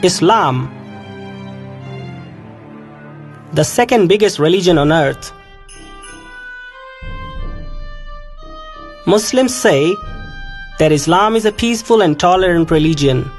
Islam, the second biggest religion on earth. Muslims say that Islam is a peaceful and tolerant religion.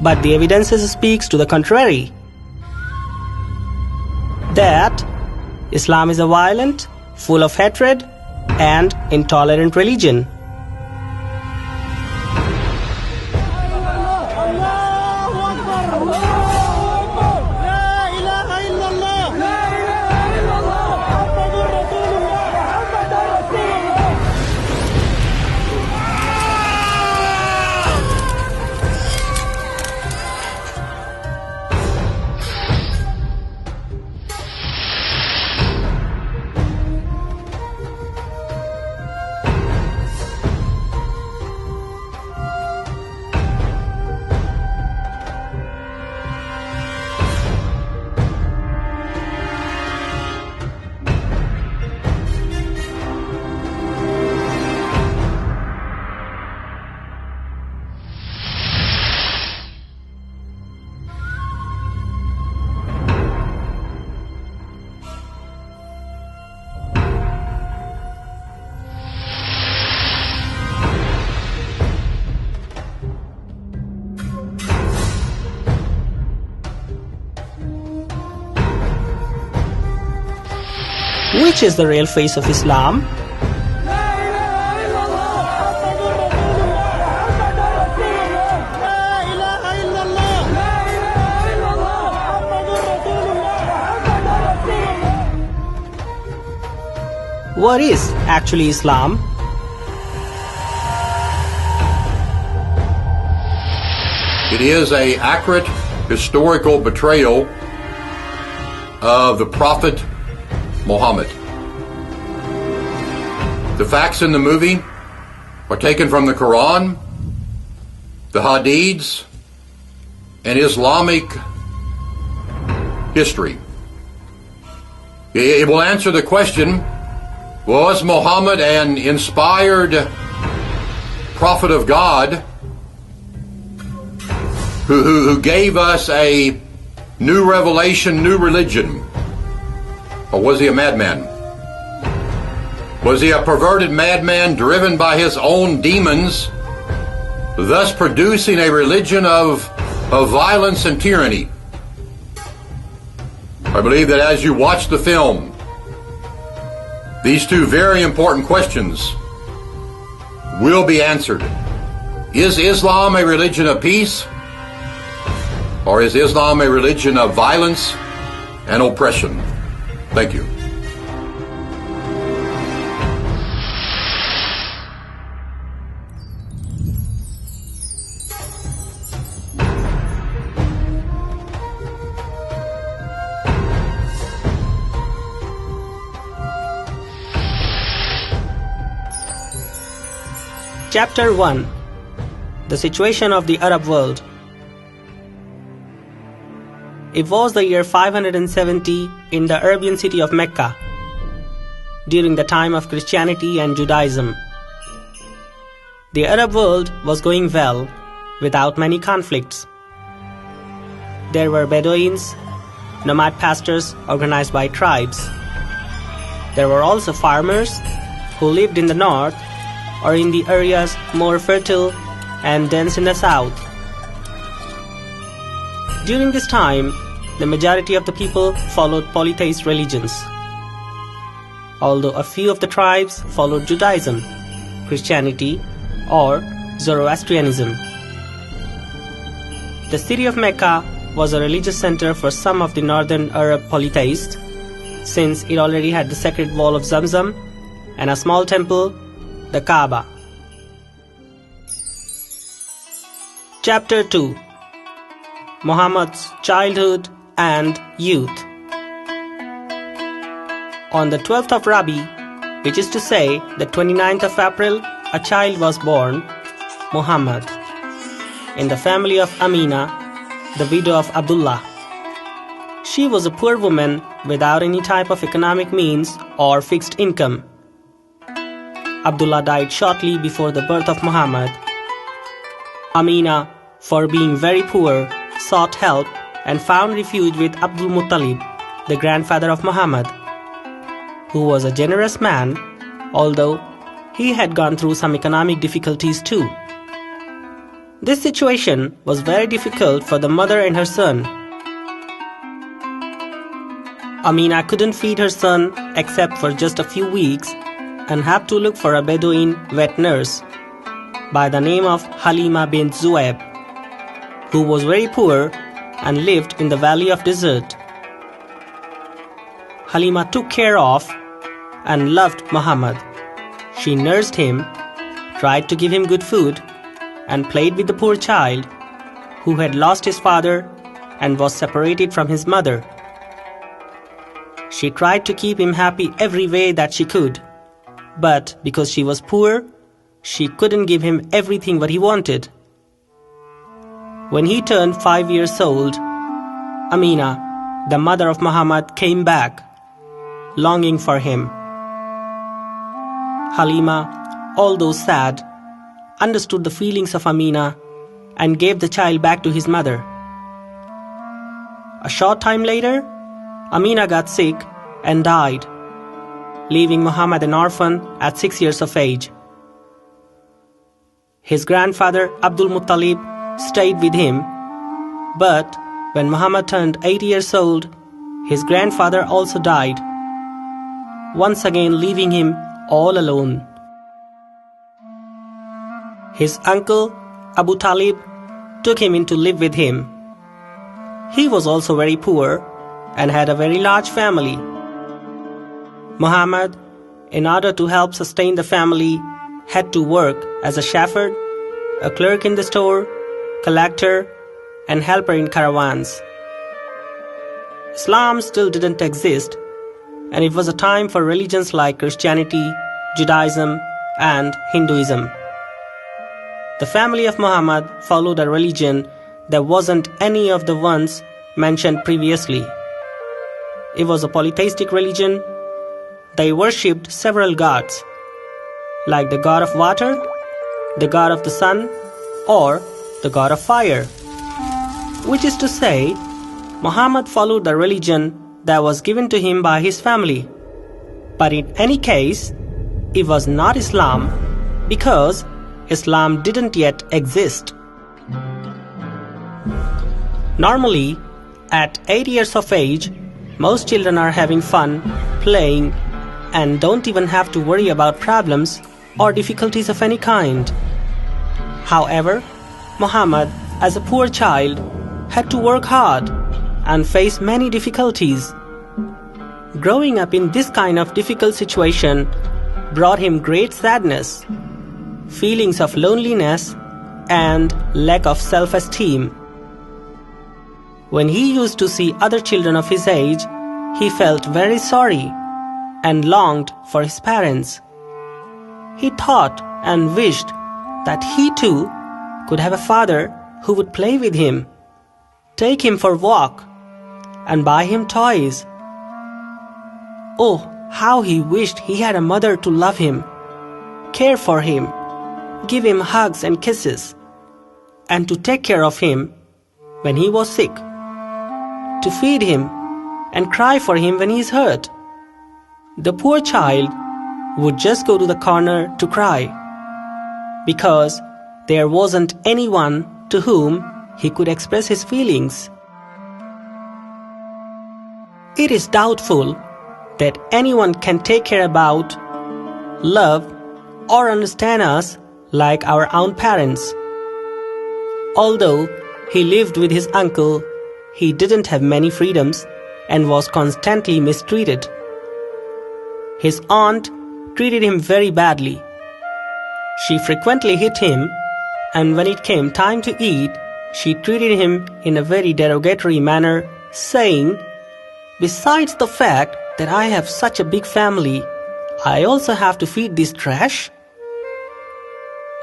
But the evidence speaks to the contrary, that Islam is a violent, full of hatred, and intolerant religion. Which is the real face of Islam? What is actually Islam? It is an accurate historical portrayal of the Prophet Muhammad. The facts in the movie are taken from the Quran, the Hadiths, and Islamic history. It will answer the question, was Muhammad an inspired prophet of God who gave us a new revelation, new religion? Or was he a madman? Was he a perverted madman driven by his own demons, thus producing a religion of violence and tyranny? I believe that as you watch the film, these two very important questions will be answered. Is Islam a religion of peace? Or is Islam a religion of violence and oppression? Thank you. Chapter 1. The Situation of the Arab World. It was the year 570 in the Arabian city of Mecca, during the time of Christianity and Judaism. The Arab world was going well, without many conflicts. There were Bedouins, nomad pastors organized by tribes. There were also farmers who lived in the north or in the areas more fertile and dense in the south. During this time, the majority of the people followed polytheist religions, although a few of the tribes followed Judaism, Christianity, or Zoroastrianism. The city of Mecca was a religious center for some of the northern Arab polytheists, since it already had the sacred well of Zamzam and a small temple, the Kaaba. Chapter 2: Muhammad's Childhood and Youth. On the 12th of Rabi, which is to say the 29th of April, a child was born, Muhammad, in the family of Amina, the widow of Abdullah. She was a poor woman without any type of economic means or fixed income. Abdullah died shortly before the birth of Muhammad. Amina, for being very poor, sought help and found refuge with Abdul Muttalib, the grandfather of Muhammad, who was a generous man, although he had gone through some economic difficulties too. This situation was very difficult for the mother and her son. Amina couldn't feed her son except for just a few weeks and had to look for a Bedouin wet nurse by the name of Halima bint Zuaib, who was very poor and lived in the Valley of Desert. Halima took care of and loved Muhammad. She nursed him, tried to give him good food, and played with the poor child who had lost his father and was separated from his mother. She tried to keep him happy every way that she could, but because she was poor, she couldn't give him everything what he wanted. When he turned 5 years old, Amina, the mother of Muhammad, came back, longing for him. Halima, although sad, understood the feelings of Amina and gave the child back to his mother. A short time later, Amina got sick and died, leaving Muhammad an orphan at 6 years of age. His grandfather Abdul Muttalib stayed with him, but when Muhammad turned 8 years old, his grandfather also died, once again leaving him all alone. His uncle Abu Talib took him in to live with him. He was also very poor and had a very large family. Muhammad, in order to help sustain the family, had to work as a shepherd, a clerk in the store, collector, and helper in caravans. Islam still didn't exist, and it was a time for religions like Christianity, Judaism, and Hinduism. The family of Muhammad followed a religion that wasn't any of the ones mentioned previously. It was a polytheistic religion. They worshipped several gods, like the god of water, the god of the sun, or the god of fire. Which is to say, Muhammad followed the religion that was given to him by his family. But in any case, it was not Islam, because Islam didn't yet exist. Normally, at 8 years of age, most children are having fun, playing, and don't even have to worry about problems or difficulties of any kind. However, Muhammad, as a poor child, had to work hard and face many difficulties. Growing up in this kind of difficult situation brought him great sadness, feelings of loneliness, and lack of self-esteem. When he used to see other children of his age, he felt very sorry and longed for his parents. He thought and wished that he too could have a father who would play with him, take him for a walk, and buy him toys. Oh, how he wished he had a mother to love him, care for him, give him hugs and kisses, and to take care of him when he was sick, to feed him and cry for him when he is hurt. The poor child would just go to the corner to cry, because there wasn't anyone to whom he could express his feelings. It is doubtful that anyone can take care about, love, or understand us like our own parents. Although he lived with his uncle, he didn't have many freedoms and was constantly mistreated. His aunt treated him very badly. She frequently hit him, and when it came time to eat, she treated him in a very derogatory manner, saying, "Besides the fact that I have such a big family, I also have to feed this trash?"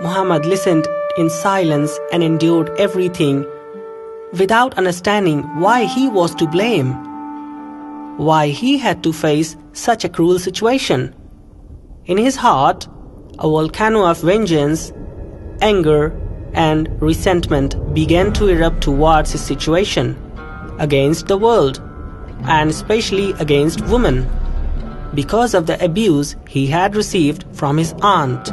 Muhammad listened in silence and endured everything without understanding why he was to blame, why he had to face such a cruel situation. In his heart, a volcano of vengeance, anger, and resentment began to erupt towards his situation, against the world, and especially against women, because of the abuse he had received from his aunt.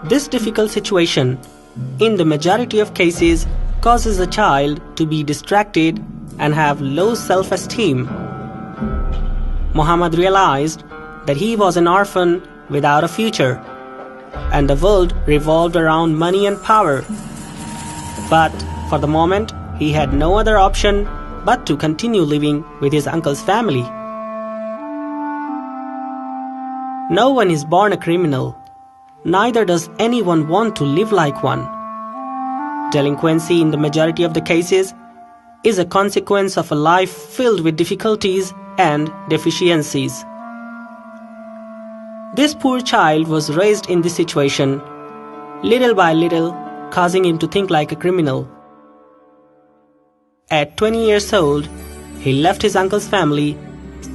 This difficult situation, in the majority of cases, causes a child to be distracted and have low self-esteem. Muhammad realized that he was an orphan without a future, and the world revolved around money and power. But for the moment, he had no other option but to continue living with his uncle's family. No one is born a criminal. Neither does anyone want to live like one. Delinquency in the majority of the cases is a consequence of a life filled with difficulties and deficiencies. This poor child was raised in this situation, little by little, causing him to think like a criminal. At 20 years old, he left his uncle's family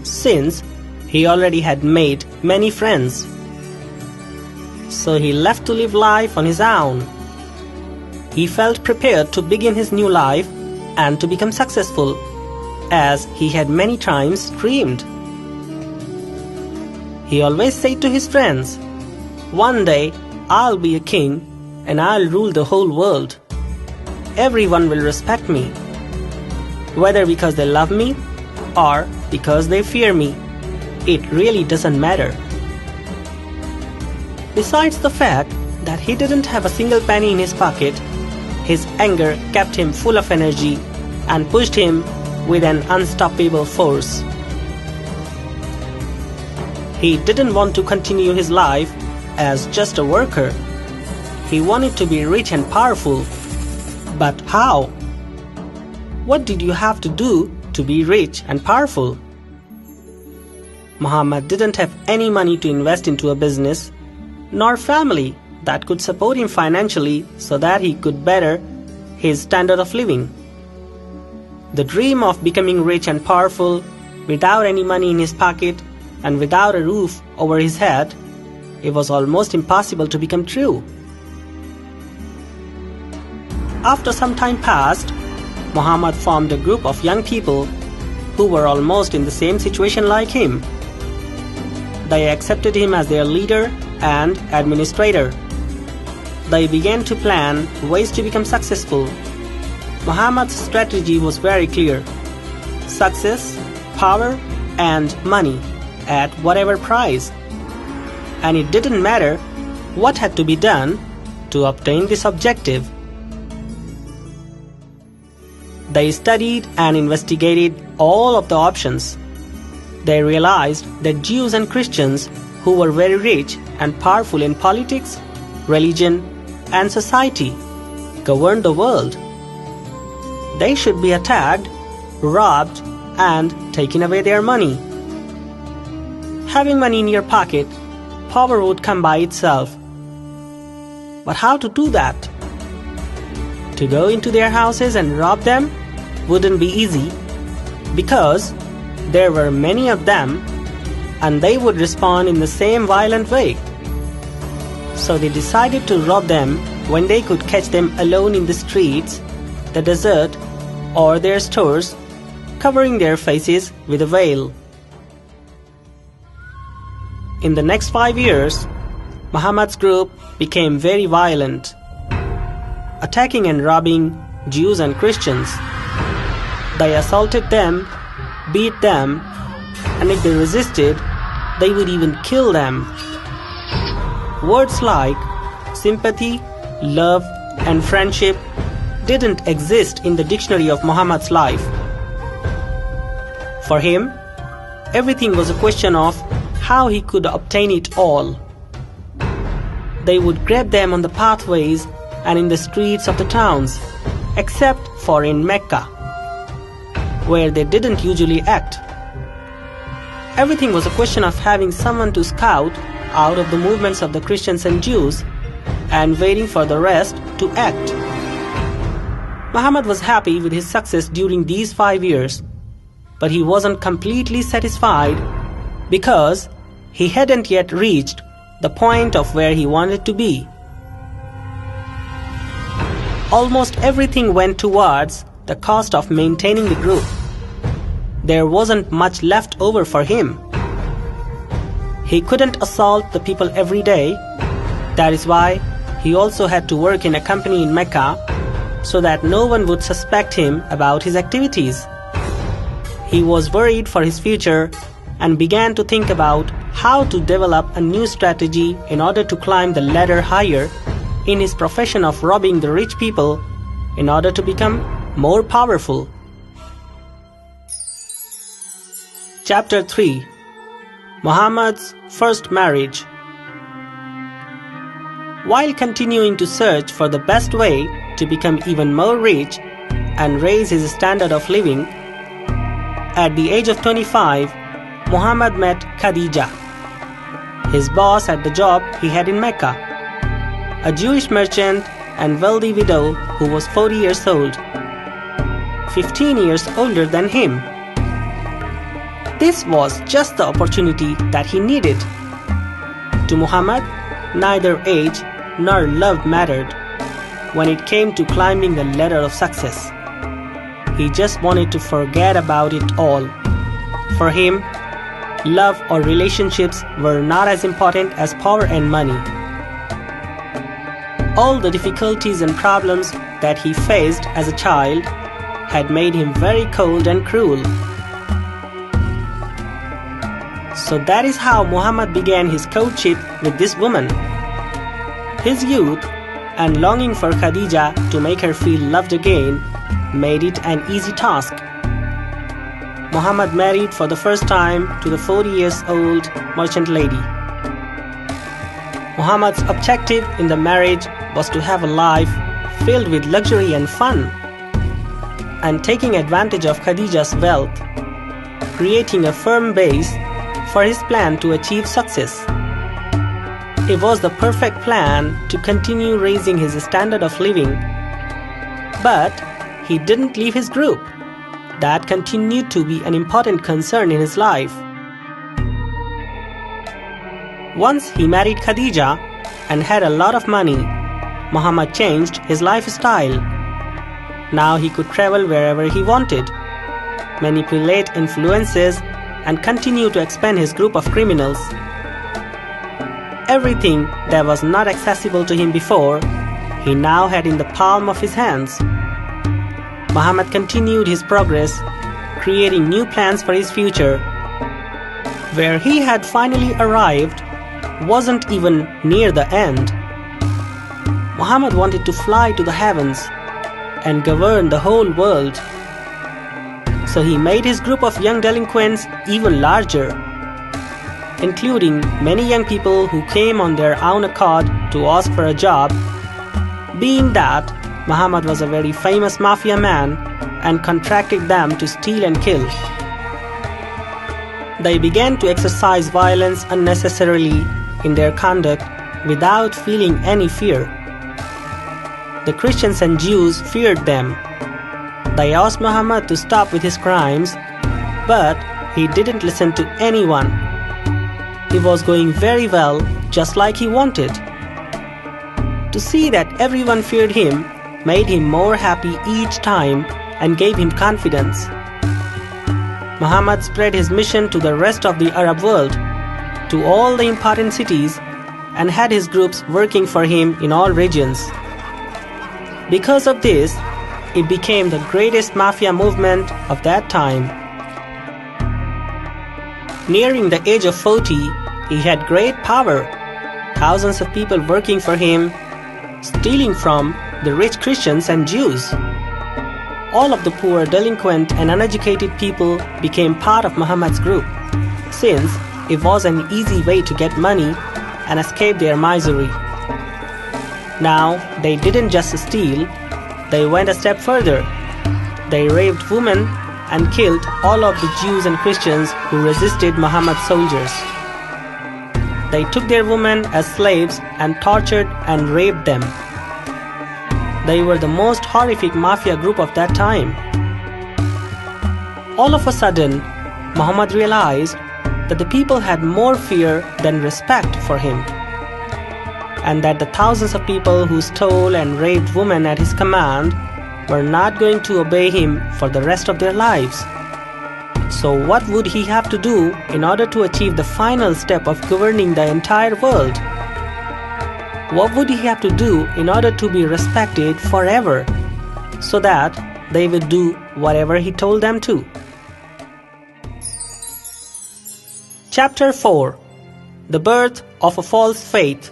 since he already had made many friends. So he left to live life on his own. He felt prepared to begin his new life and to become successful, as he had many times dreamed. He always said to his friends, "One day I'll be a king and I'll rule the whole world. Everyone will respect me, whether because they love me or because they fear me. It really doesn't matter." Besides the fact that he didn't have a single penny in his pocket, his anger kept him full of energy and pushed him with an unstoppable force. He didn't want to continue his life as just a worker. He wanted to be rich and powerful. But how? What did you have to do to be rich and powerful? Muhammad didn't have any money to invest into a business, nor family that could support him financially so that he could better his standard of living. The dream of becoming rich and powerful without any money in his pocket and without a roof over his head, it was almost impossible to become true. After some time passed, Muhammad formed a group of young people who were almost in the same situation like him. They accepted him as their leader and administrator. They began to plan ways to become successful. Muhammad's strategy was very clear: success, power, and money at whatever price. And it didn't matter what had to be done to obtain this objective. They studied and investigated all of the options. They realized that Jews and Christians who were very rich and powerful in politics, religion, and society governed the world. They should be attacked, robbed, and taken away their money. Having money in your pocket, power would come by itself. But how to do that? To go into their houses and rob them wouldn't be easy, because there were many of them and they would respond in the same violent way. So they decided to rob them when they could catch them alone in the streets, the desert, or their stores, covering their faces with a veil. In the next 5 years, Muhammad's group became very violent, attacking and robbing Jews and Christians. They assaulted them, beat them, and if they resisted, they would even kill them. Words like sympathy, love, and friendship didn't exist in the dictionary of Muhammad's life. For him, everything was a question of how he could obtain it all. They would grab them on the pathways and in the streets of the towns, except for in Mecca, where they didn't usually act. Everything was a question of having someone to scout out of the movements of the Christians and Jews and waiting for the rest to act. Muhammad was happy with his success during these 5 years, but he wasn't completely satisfied because he hadn't yet reached the point of where he wanted to be. Almost everything went towards the cost of maintaining the group. There wasn't much left over for him. He couldn't assault the people every day. That is why he also had to work in a company in Mecca so that no one would suspect him about his activities. He was worried for his future and began to think about how to develop a new strategy in order to climb the ladder higher in his profession of robbing the rich people in order to become more powerful. Chapter 3: Muhammad's First Marriage. While continuing to search for the best way to become even more rich and raise his standard of living, at the age of 25, Muhammad met Khadija, his boss at the job he had in Mecca, a Jewish merchant and wealthy widow who was 40 years old, 15 years older than him. This was just the opportunity that he needed. To Muhammad, neither age nor love mattered when it came to climbing the ladder of success. He just wanted to forget about it all. For him, love or relationships were not as important as power and money. All the difficulties and problems that he faced as a child had made him very cold and cruel. So that is how Muhammad began his courtship with this woman. His youth and longing for Khadija to make her feel loved again made it an easy task. Muhammad married for the first time to the 40-year-old merchant lady. Muhammad's objective in the marriage was to have a life filled with luxury and fun, and taking advantage of Khadija's wealth, creating a firm base for his plan to achieve success. It was the perfect plan to continue raising his standard of living, but he didn't leave his group. That continued to be an important concern in his life. Once he married Khadija and had a lot of money, Muhammad changed his lifestyle. Now he could travel wherever he wanted, manipulate influences, and continue to expand his group of criminals. Everything that was not accessible to him before, he now had in the palm of his hands. Muhammad continued his progress, creating new plans for his future. Where he had finally arrived wasn't even near the end. Muhammad wanted to fly to the heavens and govern the whole world. So he made his group of young delinquents even larger, including many young people who came on their own accord to ask for a job. Being that Muhammad was a very famous mafia man and contracted them to steal and kill. They began to exercise violence unnecessarily in their conduct without feeling any fear. The Christians and Jews feared them. They asked Muhammad to stop with his crimes, but he didn't listen to anyone. He was going very well, just like he wanted. To see that everyone feared him made him more happy each time and gave him confidence. Muhammad spread his mission to the rest of the Arab world, to all the important cities, and had his groups working for him in all regions. Because of this, it became the greatest mafia movement of that time. Nearing the age of 40, he had great power, thousands of people working for him, stealing from the rich Christians and Jews. All of the poor, delinquent and uneducated people became part of Muhammad's group, since it was an easy way to get money and escape their misery. Now, they didn't just steal, they went a step further. They raped women and killed all of the Jews and Christians who resisted Muhammad's soldiers. They took their women as slaves and tortured and raped them. They were the most horrific mafia group of that time. All of a sudden, Muhammad realized that the people had more fear than respect for him, and that the thousands of people who stole and raped women at his command were not going to obey him for the rest of their lives. So what would he have to do in order to achieve the final step of governing the entire world? What would he have to do in order to be respected forever, so that they would do whatever he told them to? Chapter 4. The Birth of a False Faith.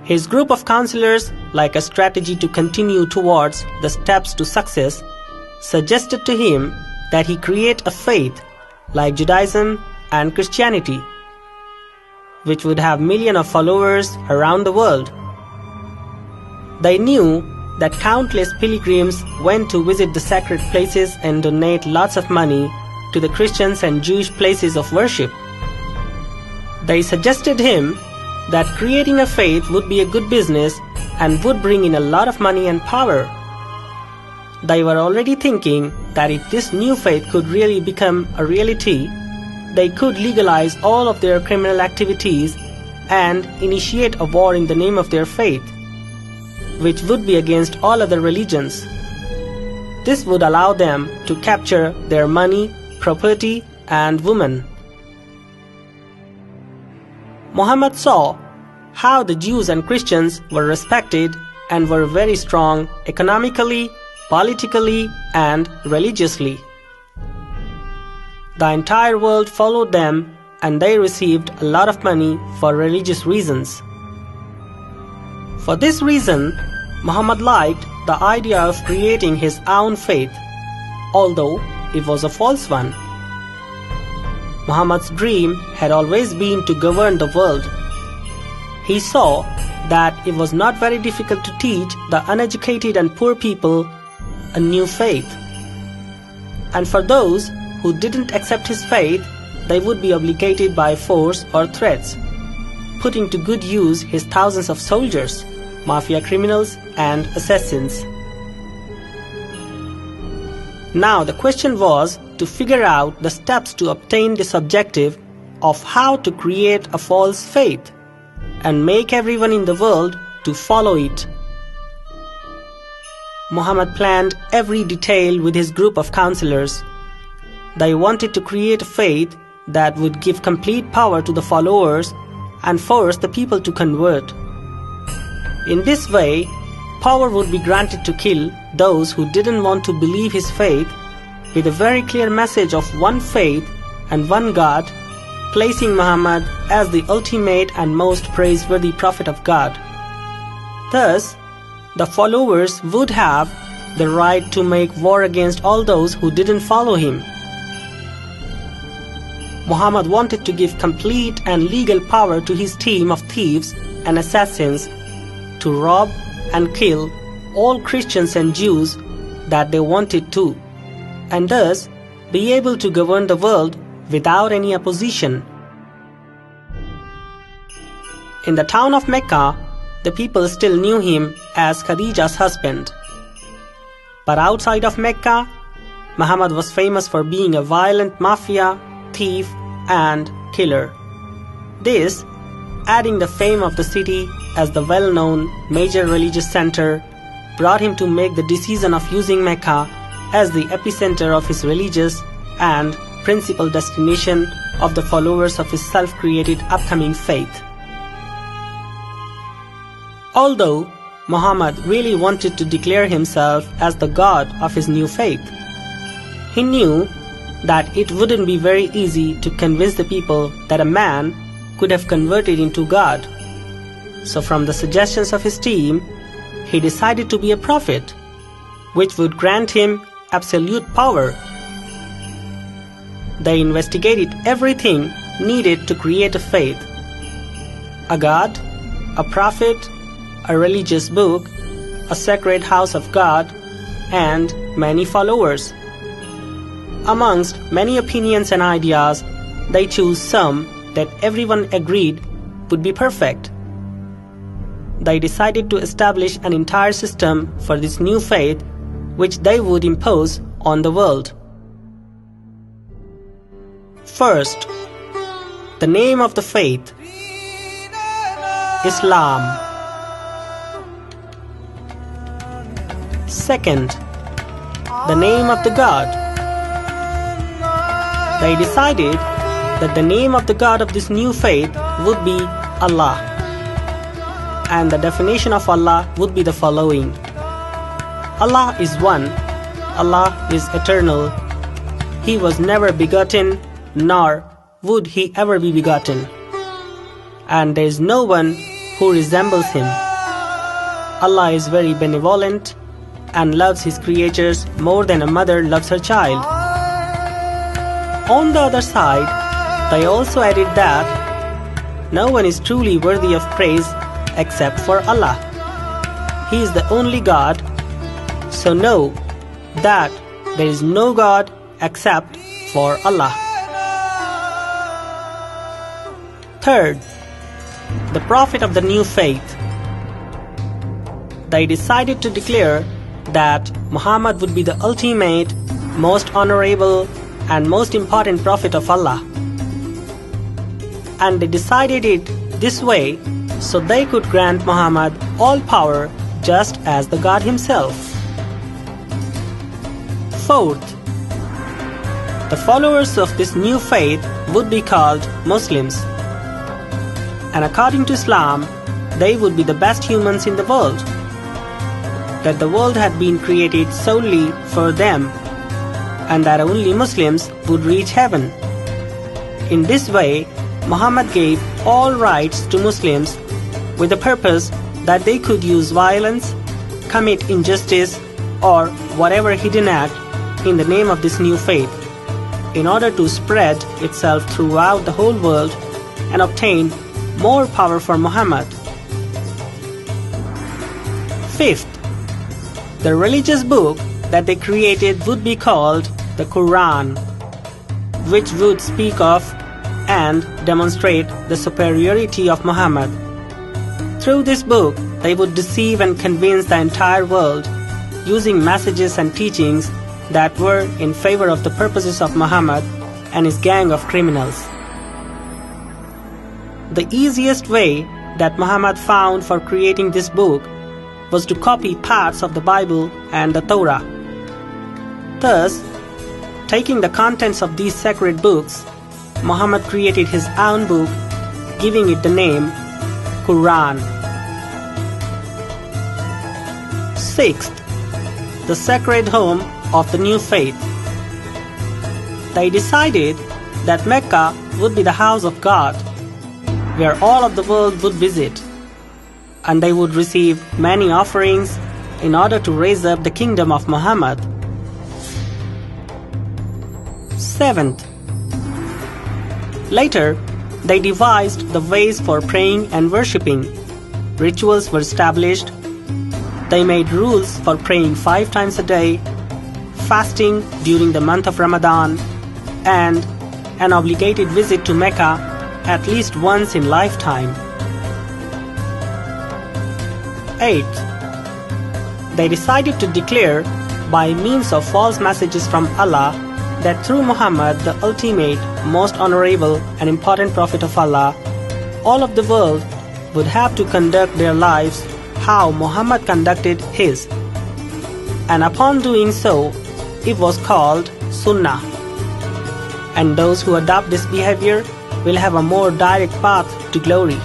His group of counselors, like a strategy to continue towards the steps to success, suggested to him that he create a faith like Judaism and Christianity, which would have millions of followers around the world. They knew that countless pilgrims went to visit the sacred places and donate lots of money to the Christians and Jewish places of worship. They suggested him that creating a faith would be a good business and would bring in a lot of money and power. They were already thinking that if this new faith could really become a reality, they could legalize all of their criminal activities and initiate a war in the name of their faith, which would be against all other religions. This would allow them to capture their money, property, and women. Muhammad saw how the Jews and Christians were respected and were very strong economically, politically, and religiously. The entire world followed them, and they received a lot of money for religious reasons. For this reason, Muhammad liked the idea of creating his own faith, although it was a false one. Muhammad's dream had always been to govern the world. He saw that it was not very difficult to teach the uneducated and poor people a new faith. And for those who didn't accept his faith, they would be obligated by force or threats, putting to good use his thousands of soldiers, mafia criminals, and assassins. Now the question was to figure out the steps to obtain this objective of how to create a false faith and make everyone in the world to follow it. Muhammad planned every detail with his group of counselors. They wanted to create a faith that would give complete power to the followers and force the people to convert. In this way, power would be granted to kill those who didn't want to believe his faith, with a very clear message of one faith and one God, placing Muhammad as the ultimate and most praiseworthy prophet of God. Thus, the followers would have the right to make war against all those who didn't follow him. Muhammad wanted to give complete and legal power to his team of thieves and assassins to rob and kill all Christians and Jews that they wanted to, and thus be able to govern the world without any opposition. In the town of Mecca, the people still knew him as Khadija's husband. But outside of Mecca, Muhammad was famous for being a violent mafia, thief, and killer. This, adding the fame of the city as the well-known major religious center, brought him to make the decision of using Mecca as the epicenter of his religious and principal destination of the followers of his self-created upcoming faith. Although Muhammad really wanted to declare himself as the God of his new faith. He knew that it wouldn't be very easy to convince the people that a man could have converted into God. So from the suggestions of his team, he decided to be a prophet, which would grant him absolute power. They investigated everything needed to create a faith: a God, a prophet, a religious book, a sacred house of God, and many followers. Amongst many opinions and ideas, they chose some that everyone agreed would be perfect. They decided to establish an entire system for this new faith which they would impose on the world. First, the name of the faith: Islam. Second, the name of the God. They decided that the name of the God of this new faith would be Allah. And the definition of Allah would be the following: Allah is one, Allah is eternal. He was never begotten, nor would he ever be begotten. And there is no one who resembles him. Allah is very benevolent and loves his creatures more than a mother loves her child. On the other side, they also added that no one is truly worthy of praise except for Allah. He is the only God, so know that there is no God except for Allah. Third, the prophet of the new faith. They decided to declare that Muhammad would be the ultimate, most honorable, and most important prophet of Allah. And they decided it this way so they could grant Muhammad all power just as the God himself. Fourth, the followers of this new faith would be called Muslims. And according to Islam, they would be the best humans in the world. That the world had been created solely for them, and that only Muslims would reach heaven. In this way, Muhammad gave all rights to Muslims with the purpose that they could use violence, commit injustice, or whatever hidden act in the name of this new faith, in order to spread itself throughout the whole world and obtain more power for Muhammad. Fifth, the religious book that they created would be called the Quran, which would speak of and demonstrate the superiority of Muhammad. Through this book, they would deceive and convince the entire world, using messages and teachings that were in favor of the purposes of Muhammad and his gang of criminals. The easiest way that Muhammad found for creating this book was to copy parts of the Bible and the Torah. Thus, taking the contents of these sacred books, Muhammad created his own book, giving it the name Quran. Sixth, the sacred home of the new faith. They decided that Mecca would be the house of God, where all of the world would visit, and they would receive many offerings in order to raise up the kingdom of Muhammad. Seventh, later they devised the ways for praying and worshipping. Rituals were established. They made rules for praying 5 times a day, fasting during the month of Ramadan, and an obligated visit to Mecca at least once in lifetime. 8th, they decided to declare by means of false messages from Allah that through Muhammad, the ultimate, most honorable and important prophet of Allah, all of the world would have to conduct their lives how Muhammad conducted his. And upon doing so, it was called Sunnah. And those who adopt this behavior will have a more direct path to glory.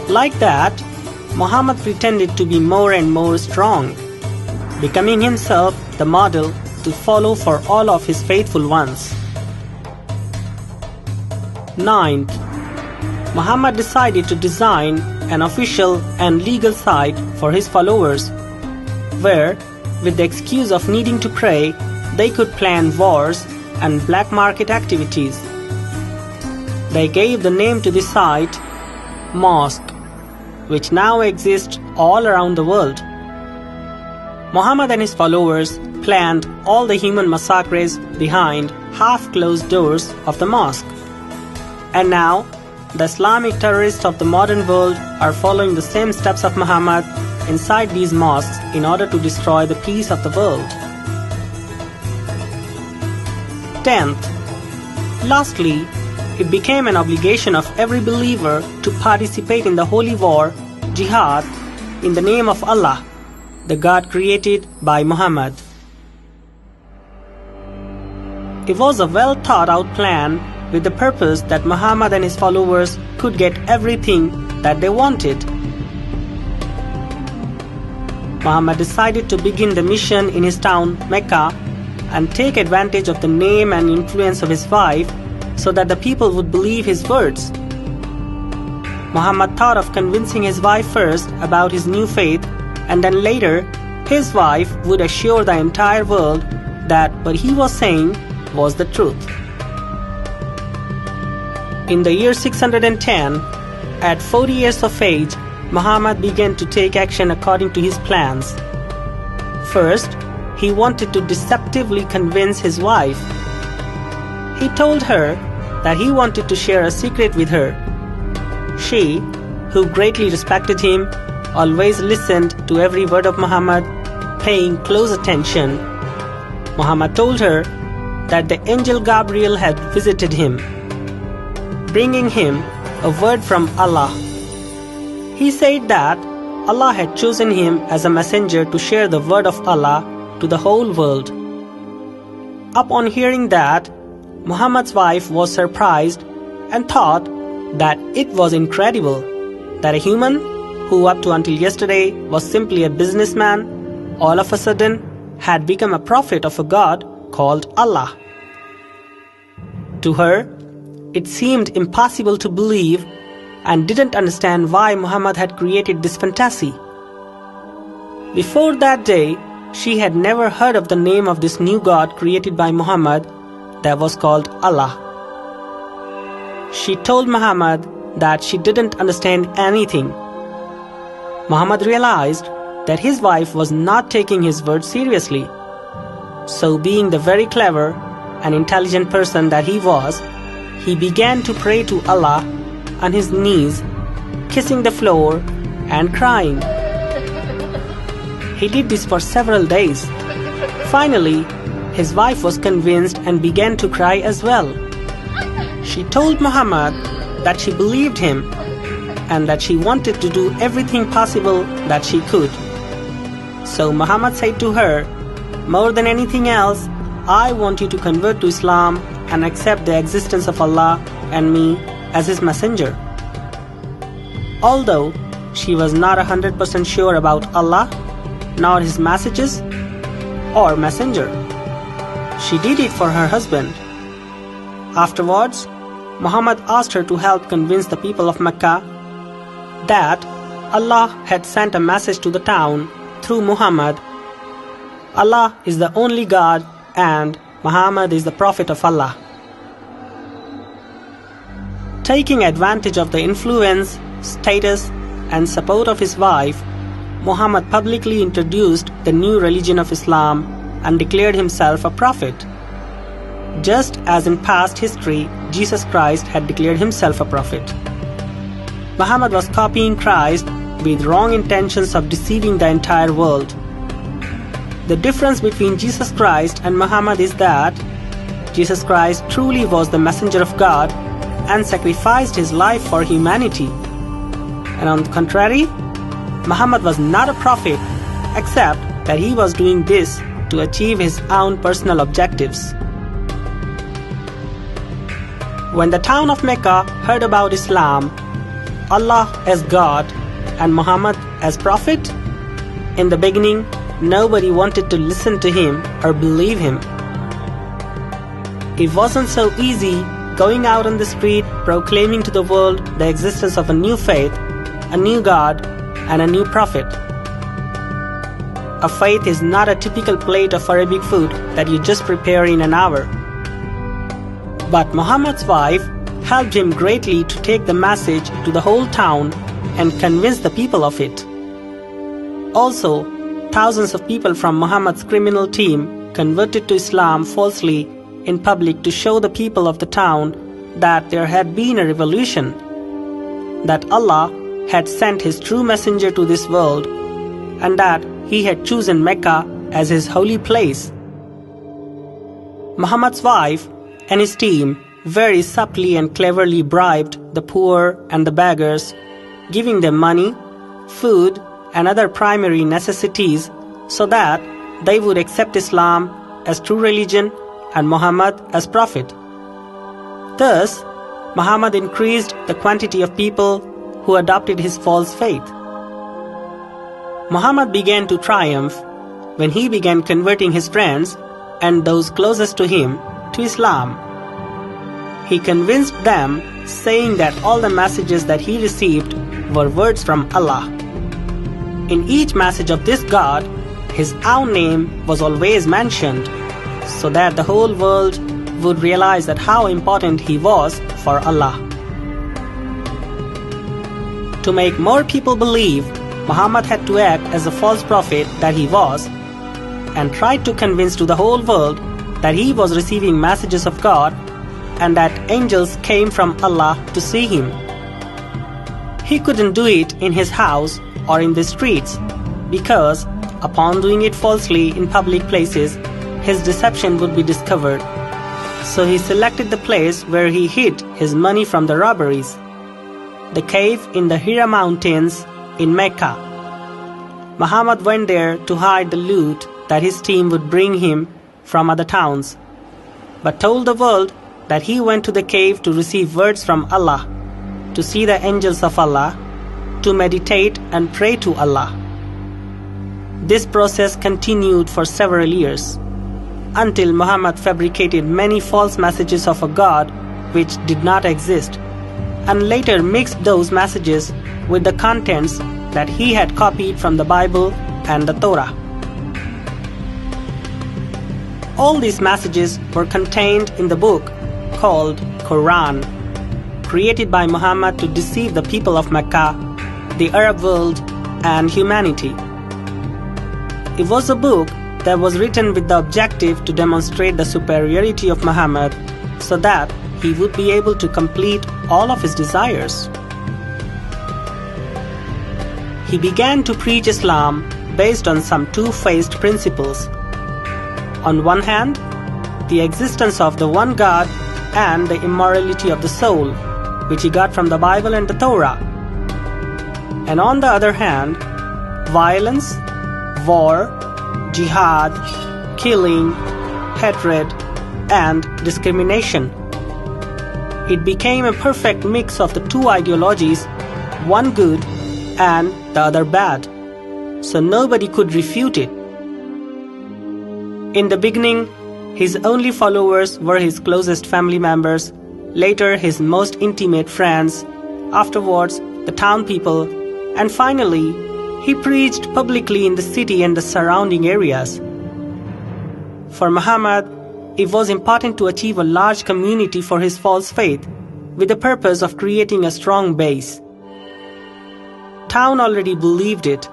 Like that, Muhammad pretended to be more and more strong, becoming himself the model to follow for all of his faithful ones. 9th, Muhammad decided to design an official and legal site for his followers, where, with the excuse of needing to pray, they could plan wars and black market activities. They gave the name to the site Mosque, which now exists all around the world. Muhammad and his followers planned all the human massacres behind half-closed doors of the mosque. And now, the Islamic terrorists of the modern world are following the same steps of Muhammad inside these mosques in order to destroy the peace of the world. 10th, lastly, it became an obligation of every believer to participate in the holy war, jihad, in the name of Allah, the God created by Muhammad. It was a well thought out plan with the purpose that Muhammad and his followers could get everything that they wanted. Muhammad decided to begin the mission in his town Mecca and take advantage of the name and influence of his wife so that the people would believe his words. Muhammad thought of convincing his wife first about his new faith, and then later his wife would assure the entire world that what he was saying was the truth. In the year 610, at 40 years of age, Muhammad began to take action according to his plans. First, he wanted to deceptively convince his wife. He told her that he wanted to share a secret with her. She, who greatly respected him, always listened to every word of Muhammad, paying close attention. Muhammad told her that the angel Gabriel had visited him, bringing him a word from Allah. He said that Allah had chosen him as a messenger to share the word of Allah to the whole world. Upon hearing that, Muhammad's wife was surprised and thought that it was incredible that a human who up to until yesterday was simply a businessman, all of a sudden had become a prophet of a God called Allah. To her, it seemed impossible to believe and didn't understand why Muhammad had created this fantasy. Before that day, she had never heard of the name of this new God created by Muhammad that was called Allah. She told Muhammad that she didn't understand anything. Muhammad realized that his wife was not taking his word seriously. So, being the very clever and intelligent person that he was, he began to pray to Allah on his knees, kissing the floor and crying. He did this for several days. Finally, his wife was convinced and began to cry as well. She told Muhammad that she believed him and that she wanted to do everything possible that she could. So Muhammad said to her, "More than anything else, I want you to convert to Islam and accept the existence of Allah and me as His messenger." Although she was not 100% sure about Allah, nor His messages or messenger, she did it for her husband. Afterwards, Muhammad asked her to help convince the people of Mecca that Allah had sent a message to the town through Muhammad. Allah is the only God and Muhammad is the Prophet of Allah. Taking advantage of the influence, status, and support of his wife, Muhammad publicly introduced the new religion of Islam and declared himself a prophet. Just as in past history, Jesus Christ had declared himself a prophet. Muhammad was copying Christ with wrong intentions of deceiving the entire world. The difference between Jesus Christ and Muhammad is that Jesus Christ truly was the messenger of God and sacrificed his life for humanity. And on the contrary, Muhammad was not a prophet, except that he was doing this to achieve his own personal objectives. When the town of Mecca heard about Islam, Allah as God, and Muhammad as prophet? In the beginning, nobody wanted to listen to him or believe him. It wasn't so easy going out on the street proclaiming to the world the existence of a new faith, a new God, and a new prophet. A faith is not a typical plate of Arabic food that you just prepare in an hour. But Muhammad's wife helped him greatly to take the message to the whole town and convince the people of it. Also, thousands of people from Muhammad's criminal team converted to Islam falsely in public to show the people of the town that there had been a revolution, that Allah had sent His true messenger to this world, and that He had chosen Mecca as His holy place. Muhammad's wife and his team very subtly and cleverly bribed the poor and the beggars, giving them money, food, and other primary necessities so that they would accept Islam as true religion and Muhammad as prophet. Thus, Muhammad increased the quantity of people who adopted his false faith. Muhammad began to triumph when he began converting his friends and those closest to him to Islam. He convinced them, saying that all the messages that he received were words from Allah. In each message of this God, his own name was always mentioned, so that the whole world would realize that how important he was for Allah. To make more people believe, Muhammad had to act as a false prophet that he was, and tried to convince to the whole world that he was receiving messages of God and that angels came from Allah to see him. He couldn't do it in his house or in the streets, because upon doing it falsely in public places, his deception would be discovered. So he selected the place where he hid his money from the robberies, the cave in the Hira mountains in Mecca. Muhammad went there to hide the loot that his team would bring him from other towns, but told the world that he went to the cave to receive words from Allah, to see the angels of Allah, to meditate and pray to Allah. This process continued for several years, until Muhammad fabricated many false messages of a God which did not exist, and later mixed those messages with the contents that he had copied from the Bible and the Torah. All these messages were contained in the book called Quran, created by Muhammad to deceive the people of Mecca, the Arab world, and humanity. It was a book that was written with the objective to demonstrate the superiority of Muhammad so that he would be able to complete all of his desires. He began to preach Islam based on some two-faced principles. On one hand, the existence of the one God and the immorality of the soul, which he got from the Bible and the Torah. And on the other hand, violence, war, jihad, killing, hatred, and discrimination. It became a perfect mix of the two ideologies, one good and the other bad, so nobody could refute it. In the beginning, his only followers were his closest family members, later his most intimate friends, afterwards the town people, and finally, he preached publicly in the city and the surrounding areas. For Muhammad, it was important to achieve a large community for his false faith, with the purpose of creating a strong base. Town already believed it.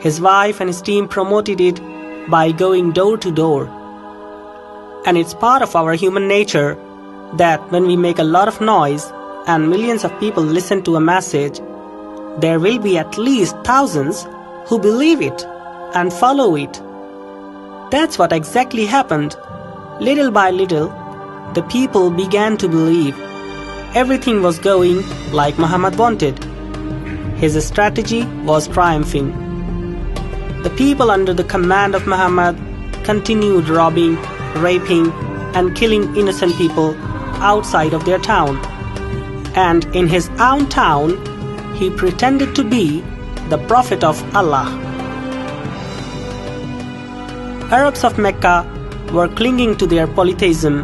His wife and his team promoted it by going door to door. And it's part of our human nature that when we make a lot of noise and millions of people listen to a message, there will be at least thousands who believe it and follow it. That's what exactly happened. Little by little, the people began to believe. Everything was going like Muhammad wanted. His strategy was triumphing. The people under the command of Muhammad continued robbing, raping, and killing innocent people outside of their town. And in his own town, he pretended to be the Prophet of Allah. Arabs of Mecca were clinging to their polytheism,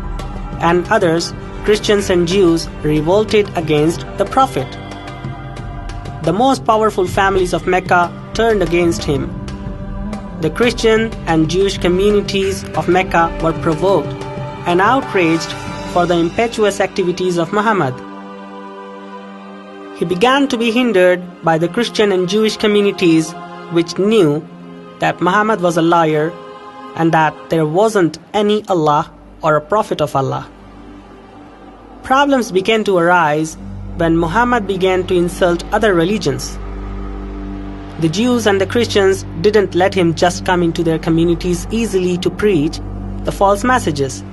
and others, Christians and Jews, revolted against the Prophet. The most powerful families of Mecca turned against him. The Christian and Jewish communities of Mecca were provoked and outraged for the impetuous activities of Muhammad. He began to be hindered by the Christian and Jewish communities, which knew that Muhammad was a liar and that there wasn't any Allah or a prophet of Allah. Problems began to arise when Muhammad began to insult other religions. The Jews and the Christians didn't let him just come into their communities easily to preach the false messages.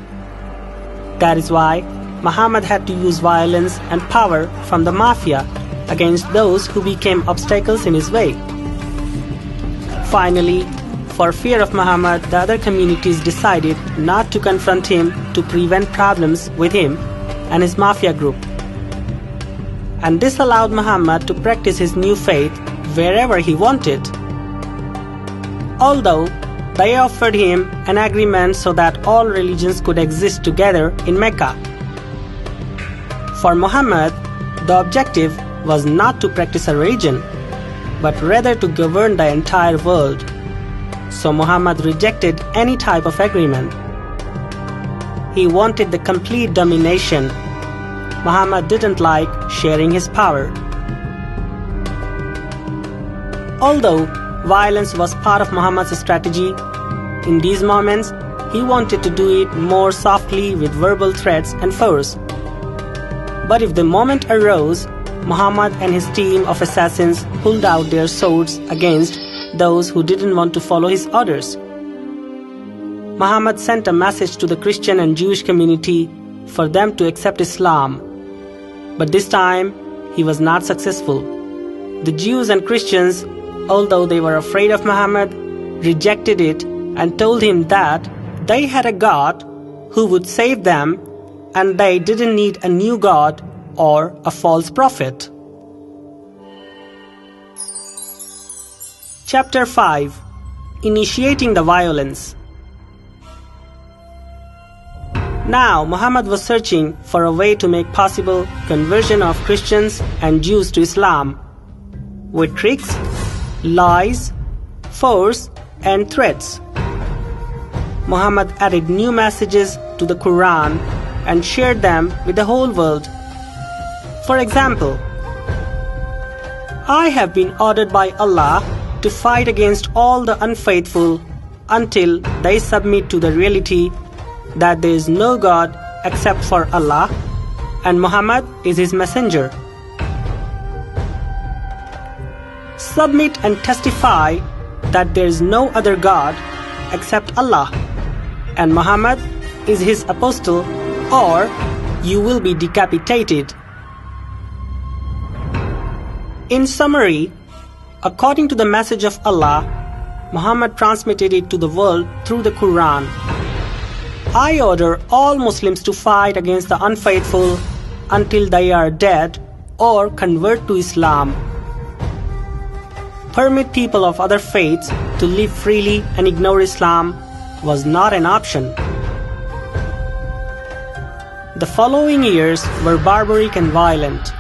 That is why Muhammad had to use violence and power from the mafia against those who became obstacles in his way. Finally, for fear of Muhammad, the other communities decided not to confront him to prevent problems with him and his mafia group. And this allowed Muhammad to practice his new faith wherever he wanted. Although they offered him an agreement so that all religions could exist together in Mecca. For Muhammad, the objective was not to practice a religion, but rather to govern the entire world. So Muhammad rejected any type of agreement. He wanted the complete domination. Muhammad didn't like sharing his power. Although violence was part of Muhammad's strategy, in these moments he wanted to do it more softly with verbal threats and force. But if the moment arose, Muhammad and his team of assassins pulled out their swords against those who didn't want to follow his orders. Muhammad sent a message to the Christian and Jewish community for them to accept Islam. But this time, he was not successful. The Jews and Christians, although they were afraid of Muhammad, rejected it and told him that they had a God who would save them and they didn't need a new God or a false prophet. Chapter 5. Initiating the Violence. Now Muhammad was searching for a way to make possible conversion of Christians and Jews to Islam with tricks, lies, force, and threats. Muhammad added new messages to the Quran and shared them with the whole world. For example, I have been ordered by Allah to fight against all the unfaithful until they submit to the reality that there is no God except for Allah and Muhammad is his messenger. Submit and testify that there is no other God except Allah and Muhammad is his apostle, or you will be decapitated. In summary, according to the message of Allah, Muhammad transmitted it to the world through the Quran. I order all Muslims to fight against the unfaithful until they are dead or convert to Islam. Permit people of other faiths to live freely and ignore Islam was not an option. The following years were barbaric and violent.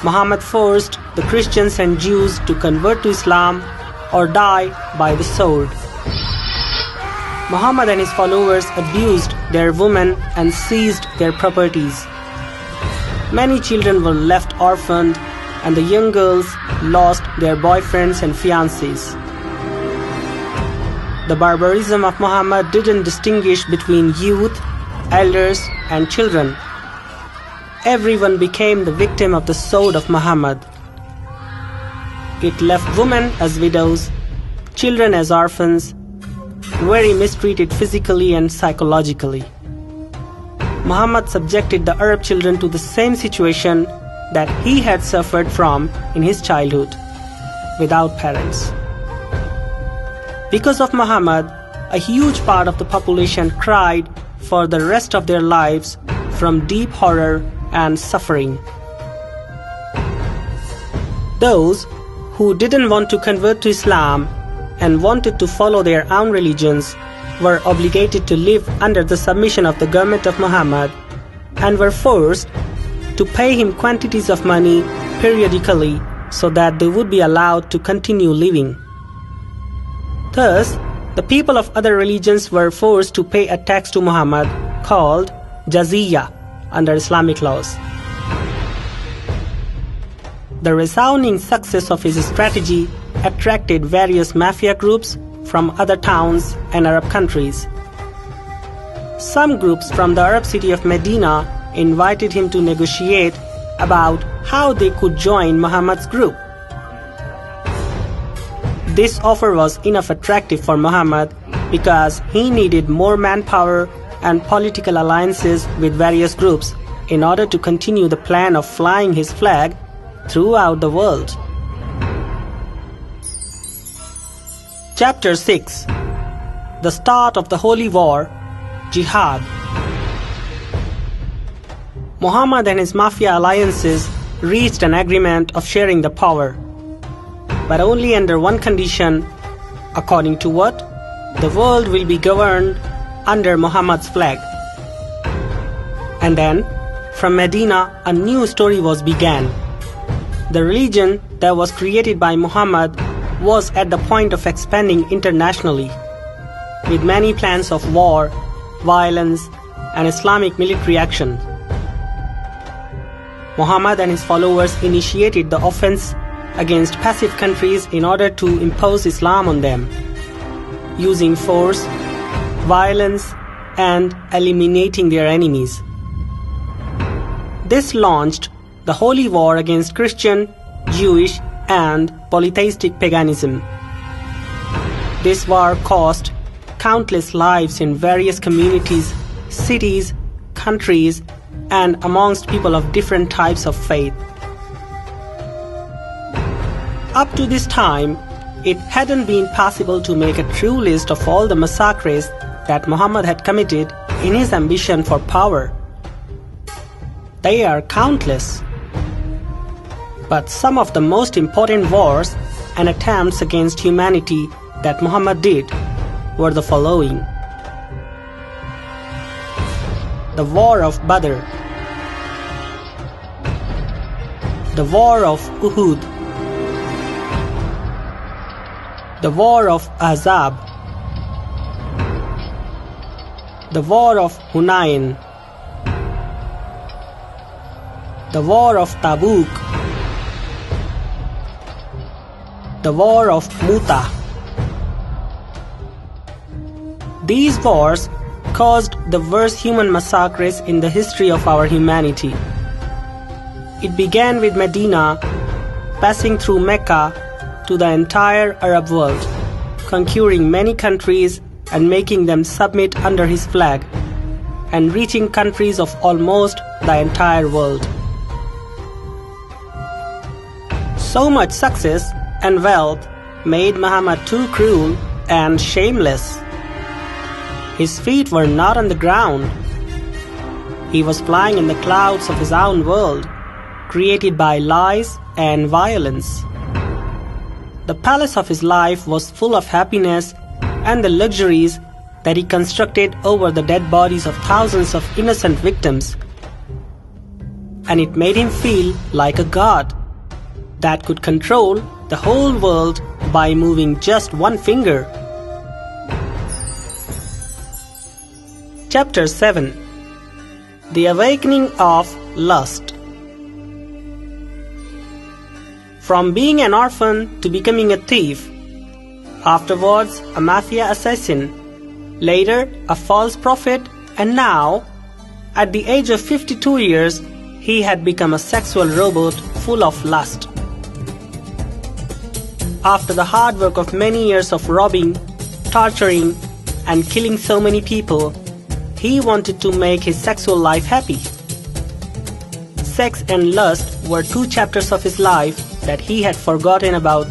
Muhammad forced the Christians and Jews to convert to Islam or die by the sword. Muhammad and his followers abused their women and seized their properties. Many children were left orphaned and the young girls lost their boyfriends and fiancés. The barbarism of Muhammad didn't distinguish between youth, elders, and children. Everyone became the victim of the sword of Muhammad. It left women as widows, children as orphans, very mistreated physically and psychologically. Muhammad subjected the Arab children to the same situation that he had suffered from in his childhood, without parents. Because of Muhammad, a huge part of the population cried for the rest of their lives from deep horror and suffering. Those who didn't want to convert to Islam and wanted to follow their own religions were obligated to live under the submission of the government of Muhammad and were forced to pay him quantities of money periodically so that they would be allowed to continue living. Thus, the people of other religions were forced to pay a tax to Muhammad called jaziyah under Islamic laws. The resounding success of his strategy attracted various mafia groups from other towns and Arab countries. Some groups from the Arab city of Medina invited him to negotiate about how they could join Muhammad's group. This offer was enough attractive for Muhammad because he needed more manpower and political alliances with various groups in order to continue the plan of flying his flag throughout the world. Chapter 6. The start of the Holy War, Jihad. Muhammad and his mafia alliances reached an agreement of sharing the power, but only under one condition, according to what? The world will be governed under Muhammad's flag. And then, from Medina, a new story was began. The religion that was created by Muhammad was at the point of expanding internationally, with many plans of war, violence, and Islamic military action. Muhammad and his followers initiated the offense against passive countries in order to impose Islam on them, using force, violence, and eliminating their enemies. This launched the Holy War against Christian, Jewish, and polytheistic paganism. This war cost countless lives in various communities, cities, countries, and amongst people of different types of faith. Up to this time, it hadn't been possible to make a true list of all the massacres that Muhammad had committed in his ambition for power. They are countless. But some of the most important wars and attempts against humanity that Muhammad did were the following. The War of Badr, the War of Uhud, the War of Ahzab, the War of Hunayn, the War of Tabuk, the War of Mu'tah. These wars caused the worst human massacres in the history of our humanity. It began with Medina, passing through Mecca to the entire Arab world, conquering many countries and making them submit under his flag, and reaching countries of almost the entire world. So much success and wealth made Muhammad too cruel and shameless. His feet were not on the ground. He was flying in the clouds of his own world, created by lies and violence. The palace of his life was full of happiness and the luxuries that he constructed over the dead bodies of thousands of innocent victims. And it made him feel like a god that could control the whole world by moving just one finger. Chapter 7. The Awakening of Lust. From being an orphan to becoming a thief, afterwards a mafia assassin, later a false prophet, and now, at the age of 52 years, he had become a sexual robot full of lust. After the hard work of many years of robbing, torturing, and killing so many people, he wanted to make his sexual life happy. Sex and lust were two chapters of his life that he had forgotten about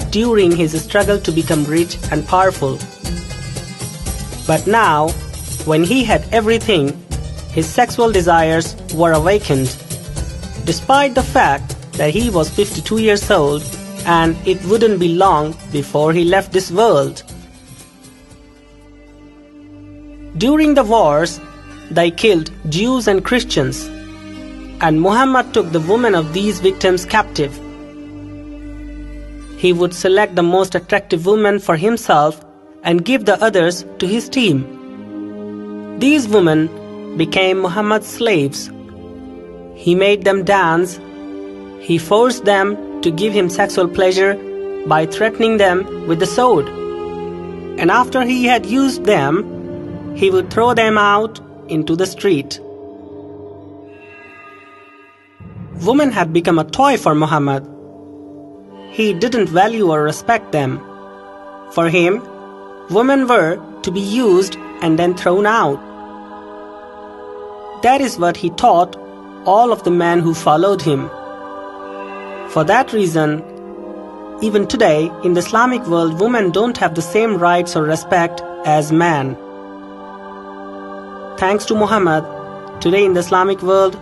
during his struggle to become rich and powerful. But now, when he had everything, his sexual desires were awakened. Despite the fact that he was 52 years old, and it wouldn't be long before he left this world. During the wars, they killed Jews and Christians, and Muhammad took the women of these victims captive. He would select the most attractive women for himself and give the others to his team. These women became Muhammad's slaves. He made them dance. He forced them to give him sexual pleasure by threatening them with the sword. And after he had used them, he would throw them out into the street. Women had become a toy for Muhammad. He didn't value or respect them. For him, women were to be used and then thrown out. That is what he taught all of the men who followed him. For that reason, even today in the Islamic world, women don't have the same rights or respect as men. Thanks to Muhammad, today in the Islamic world,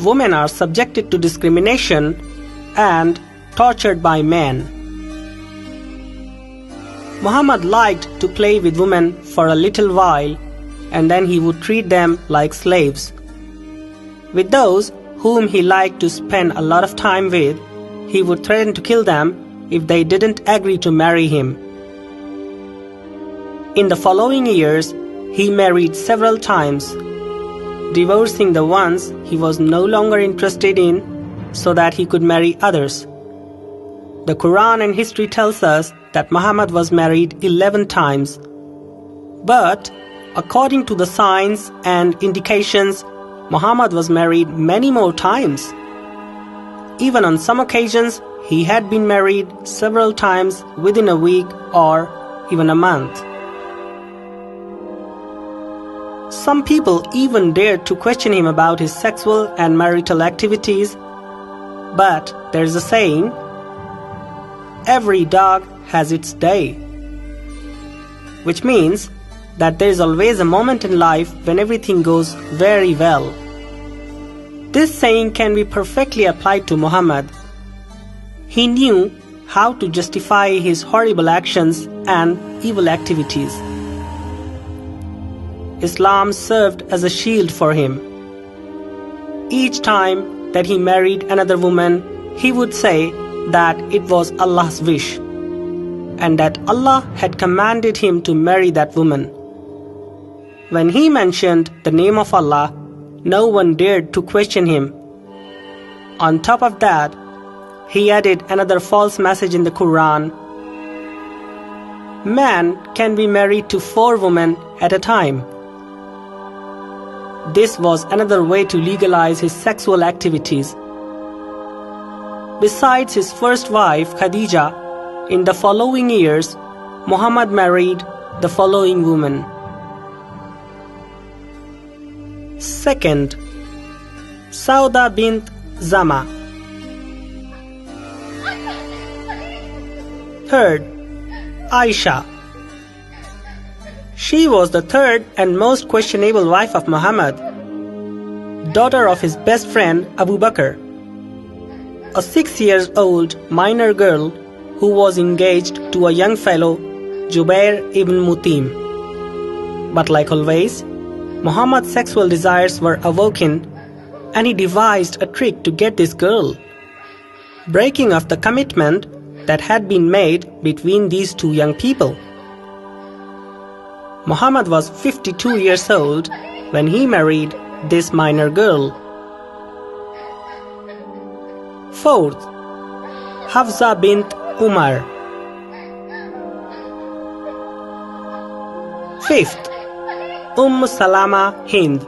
women are subjected to discrimination and tortured by men. Muhammad liked to play with women for a little while, and then he would treat them like slaves. With those whom he liked to spend a lot of time with, he would threaten to kill them if they didn't agree to marry him. In the following years, he married several times, divorcing the ones he was no longer interested in so that he could marry others. The Quran and history tells us that Muhammad was married 11 times. But according to the signs and indications, Muhammad was married many more times. Even on some occasions, he had been married several times within a week or even a month. Some people even dared to question him about his sexual and marital activities. But there's a saying, every dog has its day, which means that there is always a moment in life when everything goes very well. This saying can be perfectly applied to Muhammad. He knew how to justify his horrible actions and evil activities. Islam served as a shield for him. Each time that he married another woman, he would say that it was Allah's wish, and that Allah had commanded him to marry that woman. When he mentioned the name of Allah, no one dared to question him. On top of that, he added another false message in the Quran. Man can be married to 4 women at a time. This was another way to legalize his sexual activities. Besides his first wife, Khadija, in the following years, Muhammad married the following women. Second, Sauda bint Zama. Third, Aisha. She was the third and most questionable wife of Muhammad, daughter of his best friend Abu Bakr, a 6-year-old minor girl who was engaged to a young fellow, Jubair ibn Mut'im. But like always, Muhammad's sexual desires were awoken, and he devised a trick to get this girl, breaking off the commitment that had been made between these 2 young people. Muhammad was 52 years old when he married this minor girl. Fourth, Hafsa bint Umar. Fifth, Salama Hind.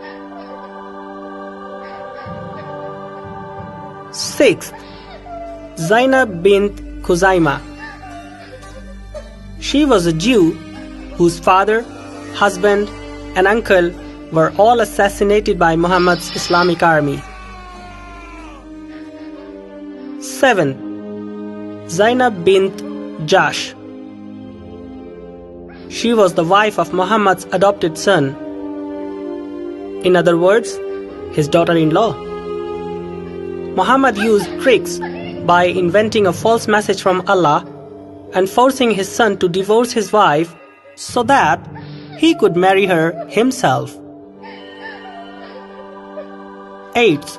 Sixth, Zainab bint Khuzaima. She was a Jew whose father, husband, and uncle were all assassinated by Muhammad's Islamic army. 7. Zainab bint Jahsh. She was the wife of Muhammad's adopted son. In other words, his daughter-in-law. Muhammad used tricks by inventing a false message from Allah and forcing his son to divorce his wife so that he could marry her himself. 8th,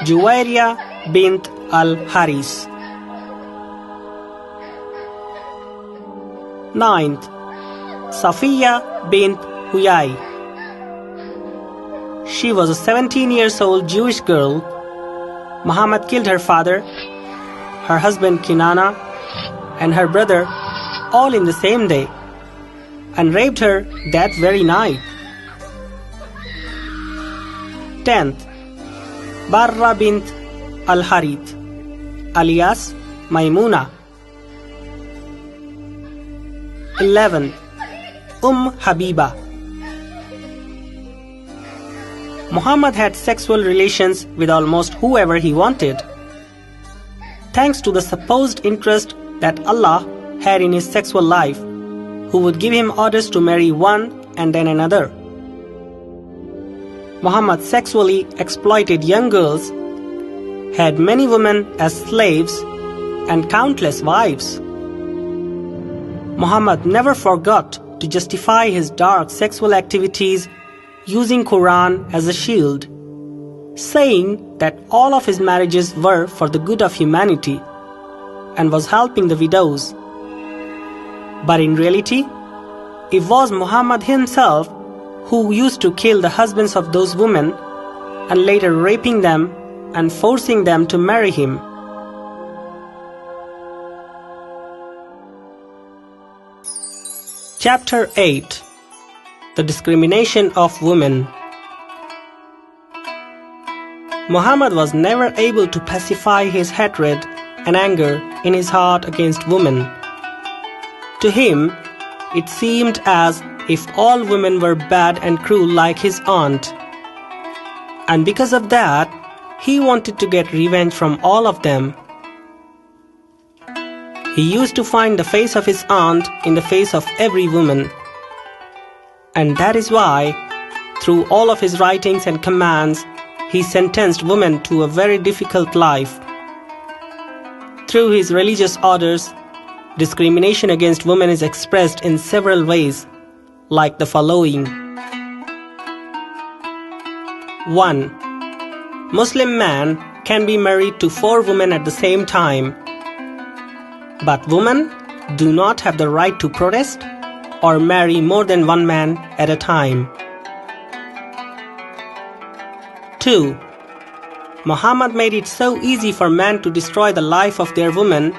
Juwayriya bint al-Haris. 9th, Safiya bint Huyai. She was a 17-year-old Jewish girl. Muhammad killed her father, her husband Kinana, and her brother all in the same day and raped her that very night. 10th, Barra bint al-Harith, alias Maimuna. 11th, Habiba. Muhammad had sexual relations with almost whoever he wanted, thanks to the supposed interest that Allah had in his sexual life, who would give him orders to marry one and then another. Muhammad sexually exploited young girls, had many women as slaves, and countless wives. Muhammad never forgot to justify his dark sexual activities using Quran as a shield, saying that all of his marriages were for the good of humanity and was helping the widows. But in reality, it was Muhammad himself who used to kill the husbands of those women and later raping them and forcing them to marry him. Chapter 8, The Discrimination of Women. Muhammad was never able to pacify his hatred and anger in his heart against women. To him, it seemed as if all women were bad and cruel like his aunt. And because of that, he wanted to get revenge from all of them. He used to find the face of his aunt in the face of every woman. And that is why, through all of his writings and commands, he sentenced women to a very difficult life. Through his religious orders, discrimination against women is expressed in several ways, like the following. 1. Muslim man can be married to 4 women at the same time, but women do not have the right to protest or marry more than one man at a time. 2. Muhammad made it so easy for men to destroy the life of their women.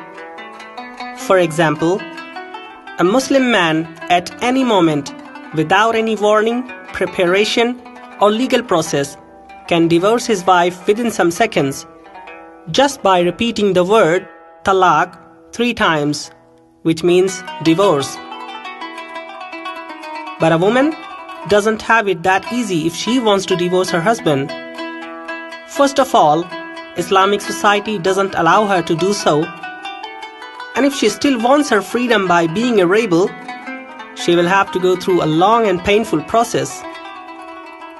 For example, a Muslim man at any moment, without any warning, preparation, or legal process, can divorce his wife within some seconds, just by repeating the word talaq 3 times, which means divorce. But a woman doesn't have it that easy if she wants to divorce her husband. First of all, Islamic society doesn't allow her to do so. And if she still wants her freedom by being a rebel, she will have to go through a long and painful process.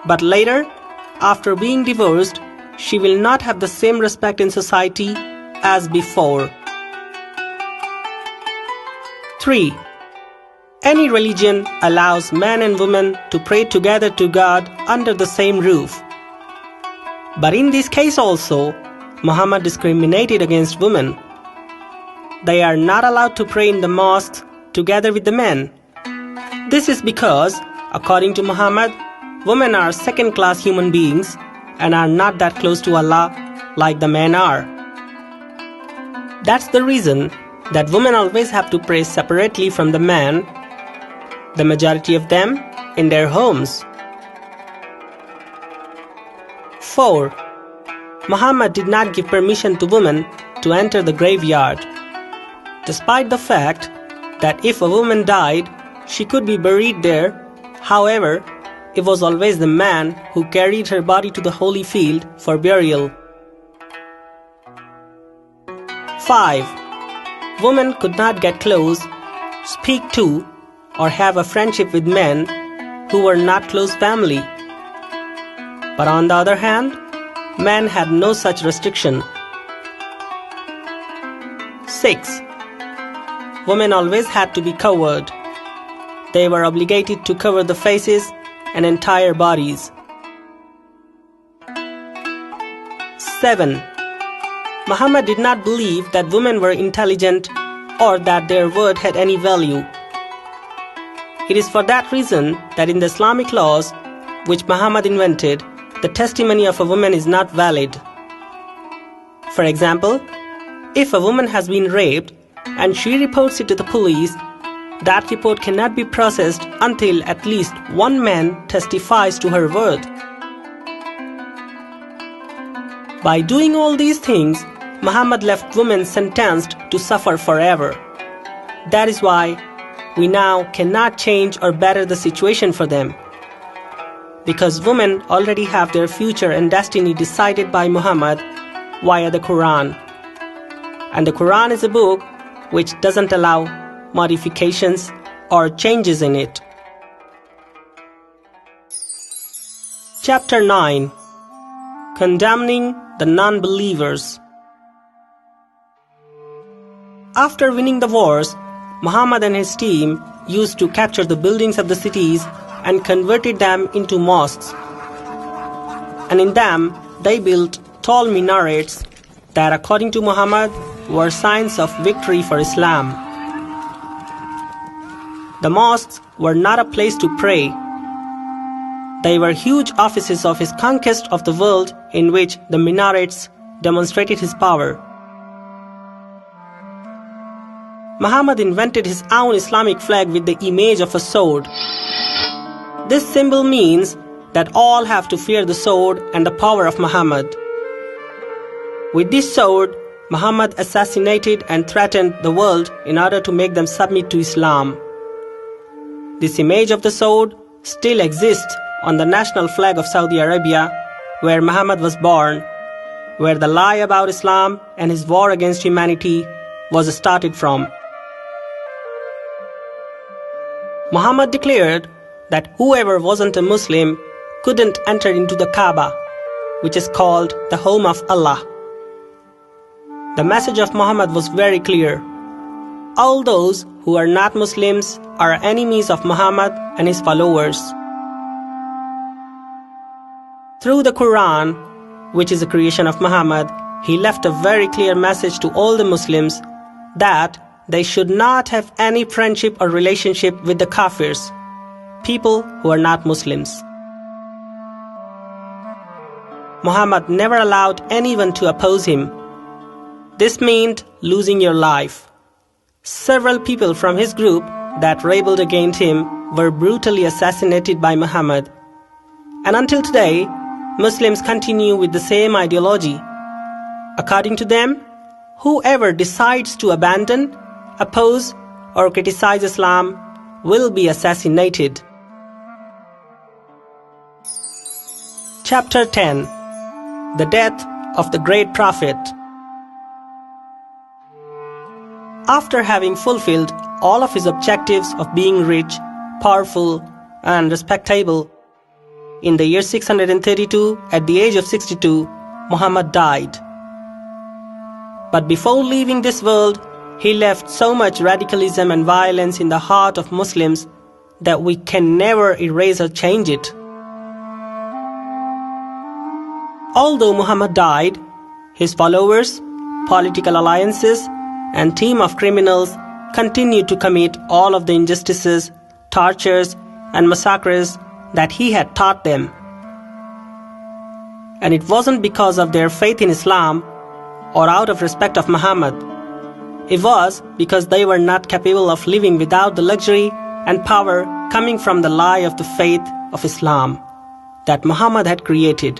But later, after being divorced, she will not have the same respect in society as before. 3. Any religion allows men and women to pray together to God under the same roof. But in this case also, Muhammad discriminated against women. They are not allowed to pray in the mosques together with the men. This is because, according to Muhammad, women are second-class human beings and are not that close to Allah like the men are. That's the reason that women always have to pray separately from the men, the majority of them in their homes. 4. Muhammad did not give permission to women to enter the graveyard, despite the fact that if a woman died, she could be buried there. However, it was always the man who carried her body to the holy field for burial. 5. Women could not get close, speak to, or have a friendship with men who were not close family. But on the other hand, men had no such restriction. 6. Women always had to be covered. They were obligated to cover the faces and entire bodies. 7. Muhammad did not believe that women were intelligent or that their word had any value. It is for that reason that in the Islamic laws, which Muhammad invented, the testimony of a woman is not valid. For example, if a woman has been raped and she reports it to the police, that report cannot be processed until at least one man testifies to her word. By doing all these things, Muhammad left women sentenced to suffer forever. That is why we now cannot change or better the situation for them. Because women already have their future and destiny decided by Muhammad via the Quran. And the Quran is a book which doesn't allow modifications or changes in it. Chapter 9. Condemning the non-believers. After winning the wars, Muhammad and his team used to capture the buildings of the cities and converted them into mosques. And in them, they built tall minarets that, according to Muhammad, were signs of victory for Islam. The mosques were not a place to pray. They were huge offices of his conquest of the world in which the minarets demonstrated his power. Muhammad invented his own Islamic flag with the image of a sword. This symbol means that all have to fear the sword and the power of Muhammad. With this sword, Muhammad assassinated and threatened the world in order to make them submit to Islam. This image of the sword still exists on the national flag of Saudi Arabia, where Muhammad was born, where the lie about Islam and his war against humanity was started from. Muhammad declared that whoever wasn't a Muslim couldn't enter into the Kaaba, which is called the home of Allah. The message of Muhammad was very clear. All those who are not Muslims are enemies of Muhammad and his followers. Through the Quran, which is a creation of Muhammad, he left a very clear message to all the Muslims that they should not have any friendship or relationship with the Kafirs, people who are not Muslims. Muhammad never allowed anyone to oppose him. This meant losing your life. Several people from his group that rebelled against him were brutally assassinated by Muhammad. And until today, Muslims continue with the same ideology. According to them, whoever decides to abandon, oppose, or criticize Islam will be assassinated. Chapter 10. The Death of the Great Prophet. After having fulfilled all of his objectives of being rich, powerful, and respectable, in the year 632, at the age of 62, Muhammad died. But before leaving this world, he left so much radicalism and violence in the heart of Muslims that we can never erase or change it. Although Muhammad died, his followers, political alliances, and team of criminals continued to commit all of the injustices, tortures, and massacres that he had taught them. And it wasn't because of their faith in Islam or out of respect of Muhammad. It was because they were not capable of living without the luxury and power coming from the lie of the faith of Islam that Muhammad had created.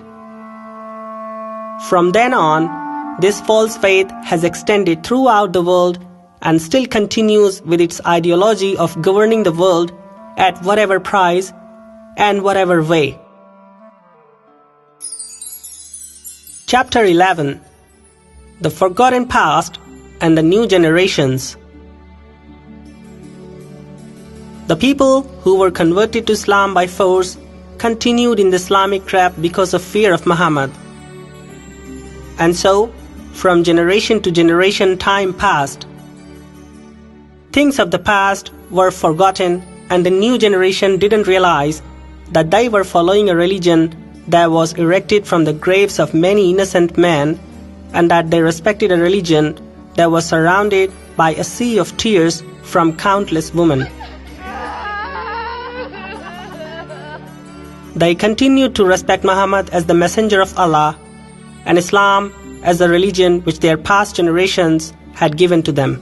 From then on, this false faith has extended throughout the world and still continues with its ideology of governing the world at whatever price and whatever way. Chapter 11. The Forgotten Past and the New Generations. The people who were converted to Islam by force continued in the Islamic trap because of fear of Muhammad. And so, from generation to generation time passed, things of the past were forgotten and the new generation didn't realize that they were following a religion that was erected from the graves of many innocent men, and that they respected a religion that was surrounded by a sea of tears from countless women. They continued to respect Muhammad as the messenger of Allah and Islam as the religion which their past generations had given to them.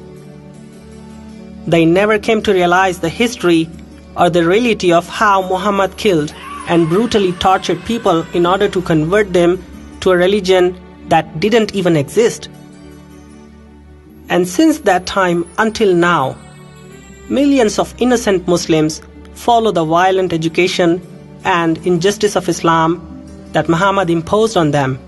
They never came to realize the history or the reality of how Muhammad killed and brutally tortured people in order to convert them to a religion that didn't even exist. And since that time until now, millions of innocent Muslims follow the violent education and injustice of Islam that Muhammad imposed on them.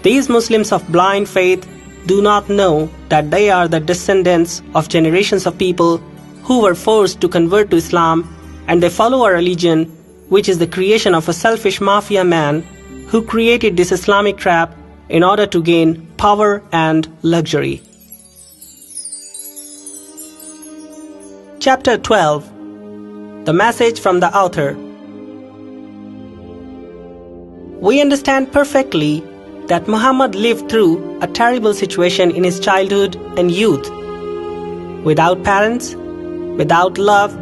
These Muslims of blind faith do not know that they are the descendants of generations of people who were forced to convert to Islam, and they follow a religion which is the creation of a selfish mafia man who created this Islamic trap in order to gain power and luxury. Chapter 12. The message from the author. We understand perfectly that Muhammad lived through a terrible situation in his childhood and youth. Without parents, without love,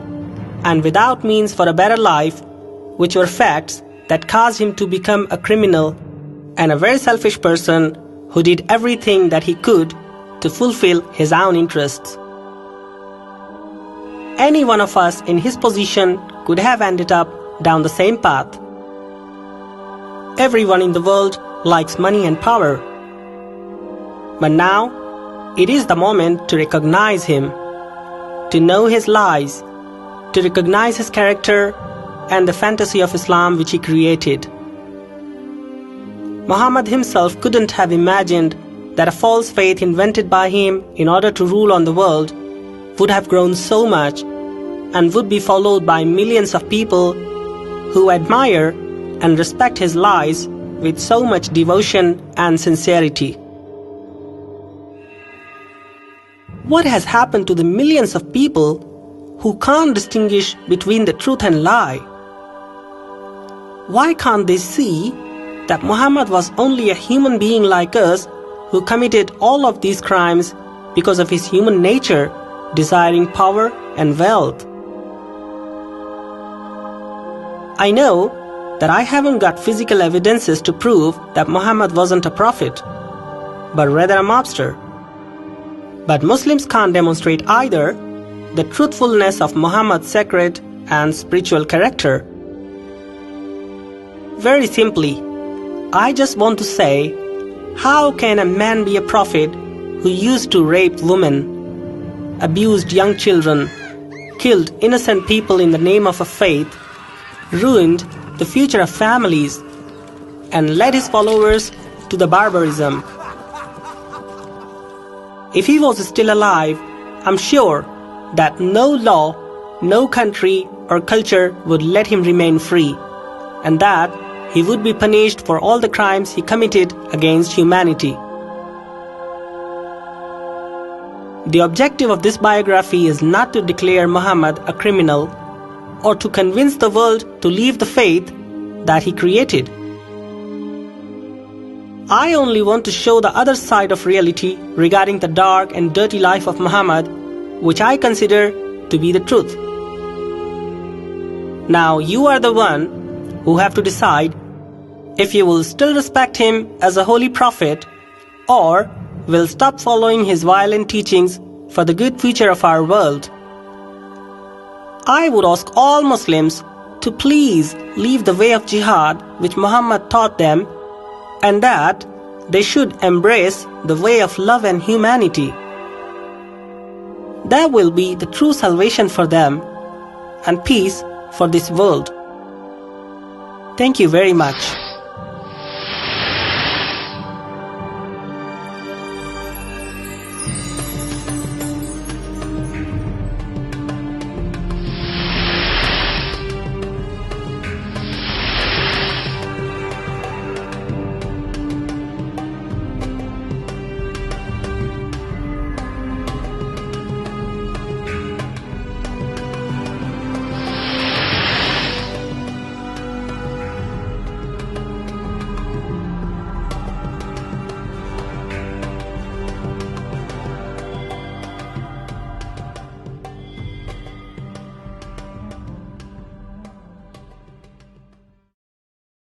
and without means for a better life, which were facts that caused him to become a criminal and a very selfish person who did everything that he could to fulfill his own interests. Any one of us in his position could have ended up down the same path. Everyone in the world likes money and power. But now, it is the moment to recognize him, to know his lies, to recognize his character and the fantasy of Islam which he created. Muhammad himself couldn't have imagined that a false faith invented by him in order to rule on the world would have grown so much and would be followed by millions of people who admire and respect his lies with so much devotion and sincerity. What has happened to the millions of people who can't distinguish between the truth and lie? Why can't they see that Muhammad was only a human being like us who committed all of these crimes because of his human nature, desiring power and wealth? I know that I haven't got physical evidences to prove that Muhammad wasn't a prophet, but rather a mobster. But Muslims can't demonstrate either the truthfulness of Muhammad's sacred and spiritual character. Very simply, I just want to say, how can a man be a prophet who used to rape women, abused young children, killed innocent people in the name of a faith, ruined the future of families, and led his followers to the barbarism? If he was still alive, I'm sure that no law, no country or culture would let him remain free, and that he would be punished for all the crimes he committed against humanity. The objective of this biography is not to declare Muhammad a criminal or to convince the world to leave the faith that he created. I only want to show the other side of reality regarding the dark and dirty life of Muhammad, which I consider to be the truth. Now you are the one who have to decide if you will still respect him as a holy prophet or will stop following his violent teachings for the good future of our world. I would ask all Muslims to please leave the way of jihad which Muhammad taught them, and that they should embrace the way of love and humanity. That will be the true salvation for them and peace for this world. Thank you very much.